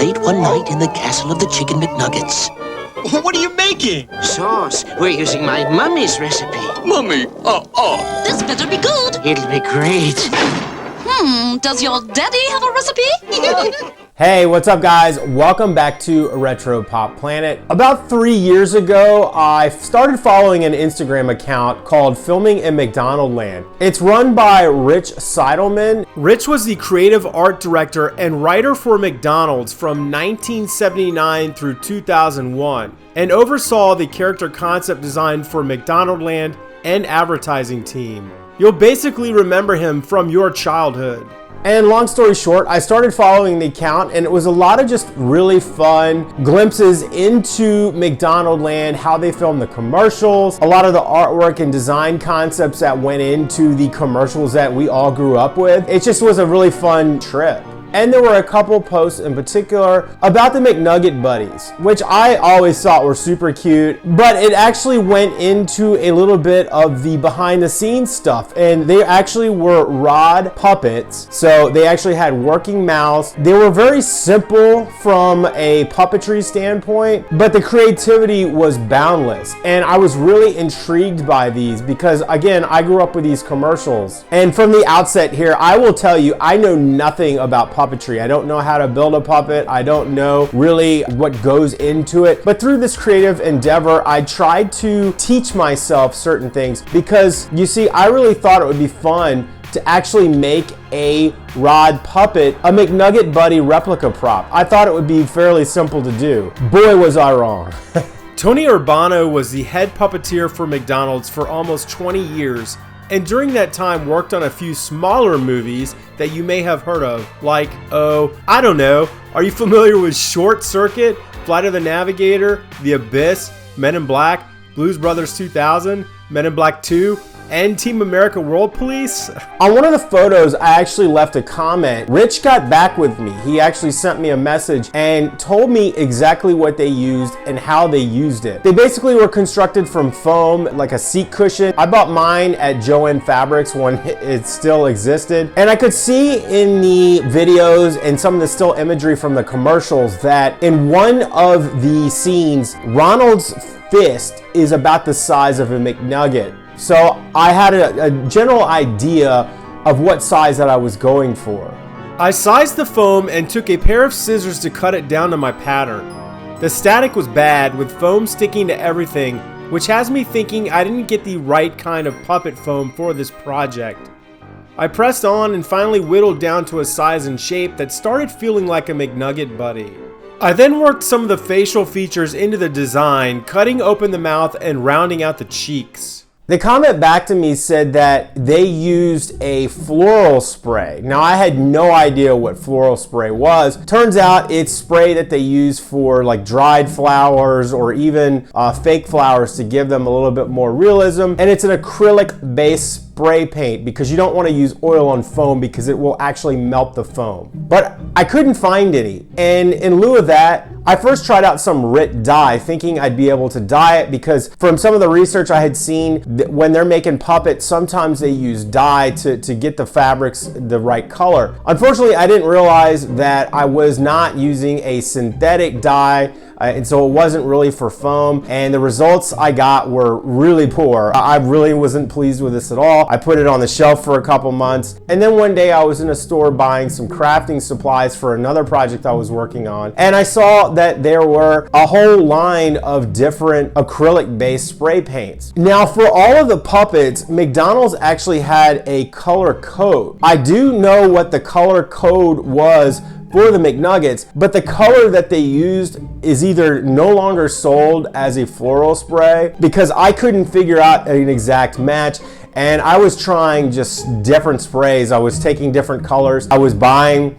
late one night in the castle of the Chicken McNuggets. What are you making? Sauce. We're using my mummy's recipe. Mummy, This better be good. It'll be great. Does your daddy have a recipe? Hey, what's up guys? Welcome back to Retro Pop Planet. About 3 years ago, I started following an Instagram account called Filming in McDonaldland. It's run by Rich Seidelman. Rich was the creative art director and writer for McDonald's from 1979 through 2001 and oversaw the character concept design for McDonaldland and advertising team. You'll basically remember him from your childhood. And long story short, I started following the account and it was a lot of just really fun glimpses into McDonaldland, how they filmed the commercials, a lot of the artwork and design concepts that went into the commercials that we all grew up with. It just was a really fun trip. And there were a couple posts in particular about the McNugget Buddies, which I always thought were super cute, but it actually went into a little bit of the behind the scenes stuff. And they actually were rod puppets. So they actually had working mouths. They were very simple from a puppetry standpoint, but the creativity was boundless. And I was really intrigued by these because again, I grew up with these commercials. And from the outset here, I will tell you, I know nothing about puppetry. I don't know how to build a puppet. I don't know really what goes into it. But through this creative endeavor, I tried to teach myself certain things because you see, I really thought it would be fun to actually make a rod puppet, a McNugget Buddy replica prop. I thought it would be fairly simple to do. Boy, was I wrong. Tony Urbano was the head puppeteer for McDonald's for almost 20 years. And during that time worked on a few smaller movies that you may have heard of, like, I don't know, are you familiar with Short Circuit, Flight of the Navigator, The Abyss, Men in Black, Blues Brothers 2000, Men in Black 2, and Team America World Police? On one of the photos, I actually left a comment. Rich got back with me. He actually sent me a message and told me exactly what they used and how they used it. They basically were constructed from foam, like a seat cushion. I bought mine at Joann Fabrics when it still existed. And I could see in the videos and some of the still imagery from the commercials that in one of the scenes, Ronald's fist is about the size of a McNugget. So I had a general idea of what size that I was going for. I sized the foam and took a pair of scissors to cut it down to my pattern. The static was bad with foam sticking to everything, which has me thinking I didn't get the right kind of puppet foam for this project. I pressed on and finally whittled down to a size and shape that started feeling like a McNugget Buddy. I then worked some of the facial features into the design, cutting open the mouth and rounding out the cheeks. The comment back to me said that they used a floral spray. Now I had no idea what floral spray was. Turns out it's spray that they use for like dried flowers or even fake flowers to give them a little bit more realism. And it's an acrylic based spray paint because you don't want to use oil on foam because it will actually melt the foam. But I couldn't find any. And in lieu of that, I first tried out some RIT dye thinking I'd be able to dye it because from some of the research I had seen, when they're making puppets, sometimes they use dye to get the fabrics the right color. Unfortunately, I didn't realize that I was not using a synthetic dye, and so it wasn't really for foam, and the results I got were really poor. I really wasn't pleased with this at all. I put it on the shelf for a couple months, and then one day I was in a store buying some crafting supplies for another project I was working on, and I saw that there were a whole line of different acrylic-based spray paints. Now, for all of the puppets, McDonald's actually had a color code. I do know what the color code was for the McNuggets, but the color that they used is either no longer sold as a floral spray because I couldn't figure out an exact match. And I was trying just different sprays. I was taking different colors. I was buying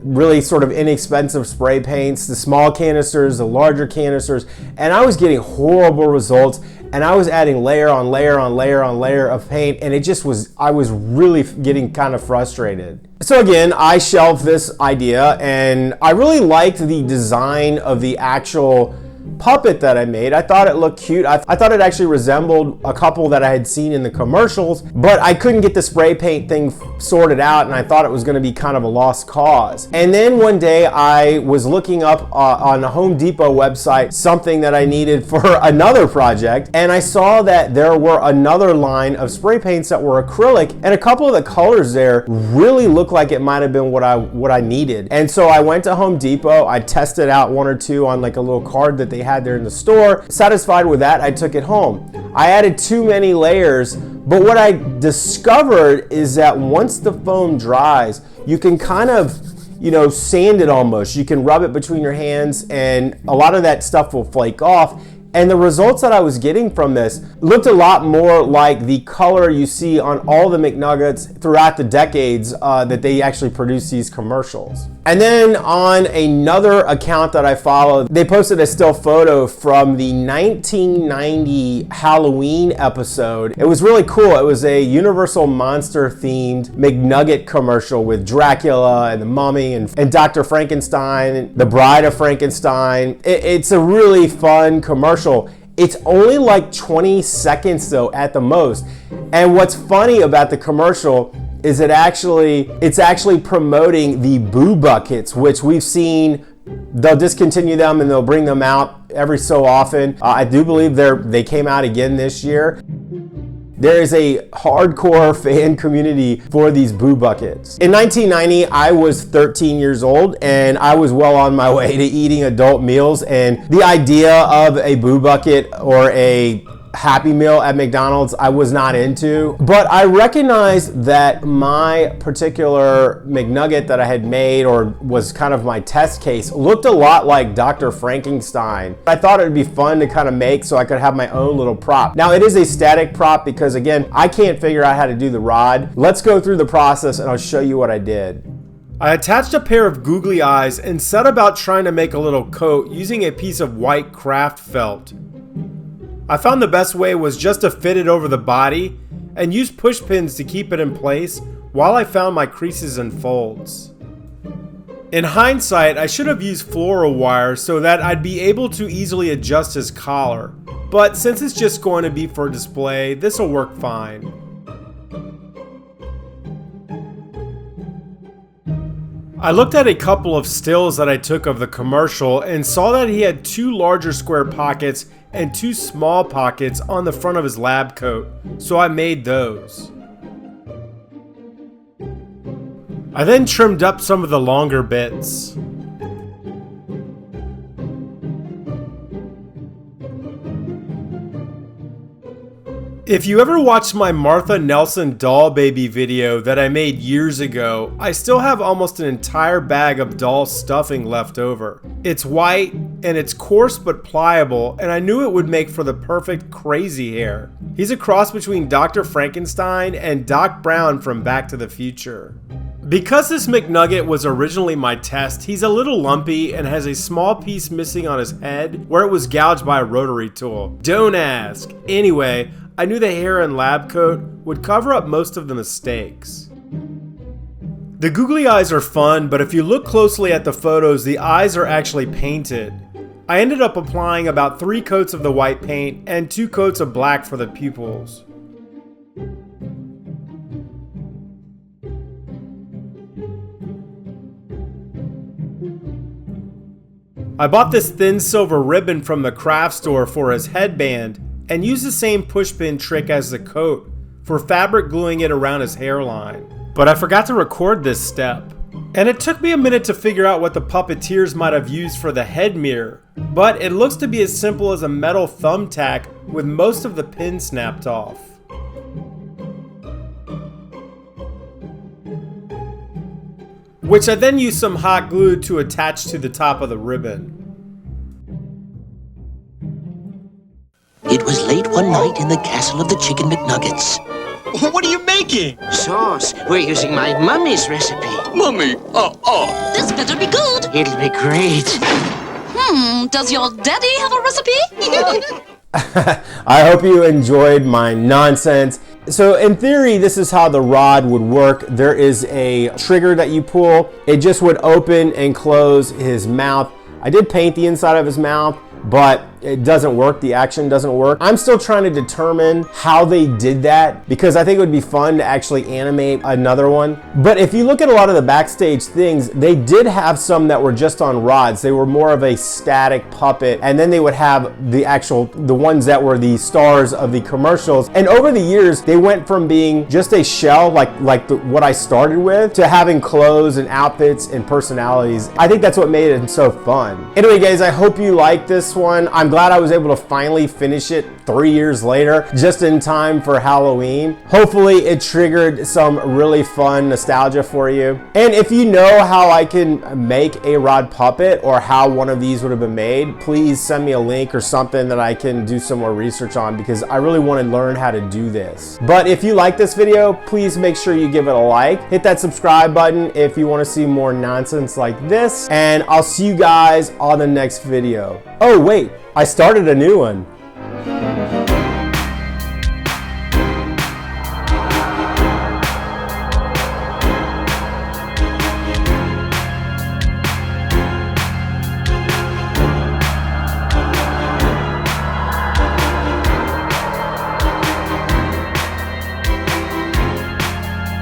really sort of inexpensive spray paints, the small canisters, the larger canisters, and I was getting horrible results. And I was adding layer on layer on layer on layer of paint, and it just was, I was really getting kind of frustrated. So again, I shelved this idea, and I really liked the design of the actual puppet that I made. I thought it looked cute. I thought it actually resembled a couple that I had seen in the commercials, but I couldn't get the spray paint thing sorted out, and I thought it was gonna be kind of a lost cause. And then one day I was looking up on the Home Depot website something that I needed for another project, and I saw that there were another line of spray paints that were acrylic, and a couple of the colors there really looked like it might have been what I needed. And so I went to Home Depot, I tested out one or two on like a little card that they had there in the store. Satisfied with that, I took it home. I added too many layers, but what I discovered is that once the foam dries, you can kind of, you know, sand it almost. You can rub it between your hands and a lot of that stuff will flake off. And the results that I was getting from this looked a lot more like the color you see on all the McNuggets throughout the decades that they actually produce these commercials. And then on another account that I followed, they posted a still photo from the 1990 Halloween episode. It was really cool. It was a Universal Monster themed McNugget commercial with Dracula and the Mummy and Dr. Frankenstein, the Bride of Frankenstein. It's a really fun commercial. It's only like 20 seconds though at the most. And what's funny about the commercial is it's actually promoting the Boo Buckets, which we've seen. They'll discontinue them and they'll bring them out every so often. I do believe they came out again this year. There is a hardcore fan community for these Boo Buckets. In 1990, I was 13 years old and I was well on my way to eating adult meals, and the idea of a Boo Bucket or a Happy Meal at McDonald's I was not into, but I recognized that my particular McNugget that I had made, or was kind of my test case, looked a lot like Dr. Frankenstein. I thought it would be fun to kind of make so I could have my own little prop. Now it is a static prop because again, I can't figure out how to do the rod. Let's go through the process and I'll show you what I did. I attached a pair of googly eyes and set about trying to make a little coat using a piece of white craft felt. I found the best way was just to fit it over the body and use push pins to keep it in place while I found my creases and folds. In hindsight, I should have used floral wire so that I'd be able to easily adjust his collar, but since it's just going to be for display, this will work fine. I looked at a couple of stills that I took of the commercial and saw that he had two larger square pockets and two small pockets on the front of his lab coat, so I made those. I then trimmed up some of the longer bits. If you ever watched my Martha Nelson doll baby video that I made years ago, I still have almost an entire bag of doll stuffing left over. It's white and it's coarse but pliable, and I knew it would make for the perfect crazy hair. He's a cross between Dr. Frankenstein and Doc Brown from Back to the Future. Because this McNugget was originally my test, he's a little lumpy and has a small piece missing on his head where it was gouged by a rotary tool. Don't ask. Anyway, I knew the hair and lab coat would cover up most of the mistakes. The googly eyes are fun, but if you look closely at the photos, the eyes are actually painted. I ended up applying about 3 coats of the white paint and 2 coats of black for the pupils. I bought this thin silver ribbon from the craft store for his headband and used the same pushpin trick as the coat for fabric gluing it around his hairline. But I forgot to record this step. And it took me a minute to figure out what the puppeteers might have used for the head mirror, but it looks to be as simple as a metal thumbtack with most of the pins snapped off. Which I then used some hot glue to attach to the top of the ribbon. It was late one night in the castle of the Chicken McNuggets. What are you making? Sauce. We're using my mummy's recipe. Mummy, This better be good. It'll be great. Does your daddy have a recipe? I hope you enjoyed my nonsense. So in theory, this is how the rod would work. There is a trigger that you pull. It just would open and close his mouth. I did paint the inside of his mouth, but it doesn't work. The action doesn't work. I'm still trying to determine how they did that because I think it would be fun to actually animate another one. But if you look at a lot of the backstage things, they did have some that were just on rods. They were more of a static puppet, and then they would have the ones that were the stars of the commercials. And over the years, they went from being just a shell, what I started with, to having clothes and outfits and personalities. I think that's what made it so fun. Anyway, guys, I hope you like this one. I'm glad I was able to finally finish it 3 years later, just in time for Halloween. Hopefully it triggered some really fun nostalgia for you. And if you know how I can make a rod puppet or how one of these would have been made, please send me a link or something that I can do some more research on, because I really want to learn how to do this. But if you like this video, please make sure you give it a like. Hit that subscribe button if you want to see more nonsense like this. And I'll see you guys on the next video. Oh wait, I started a new one.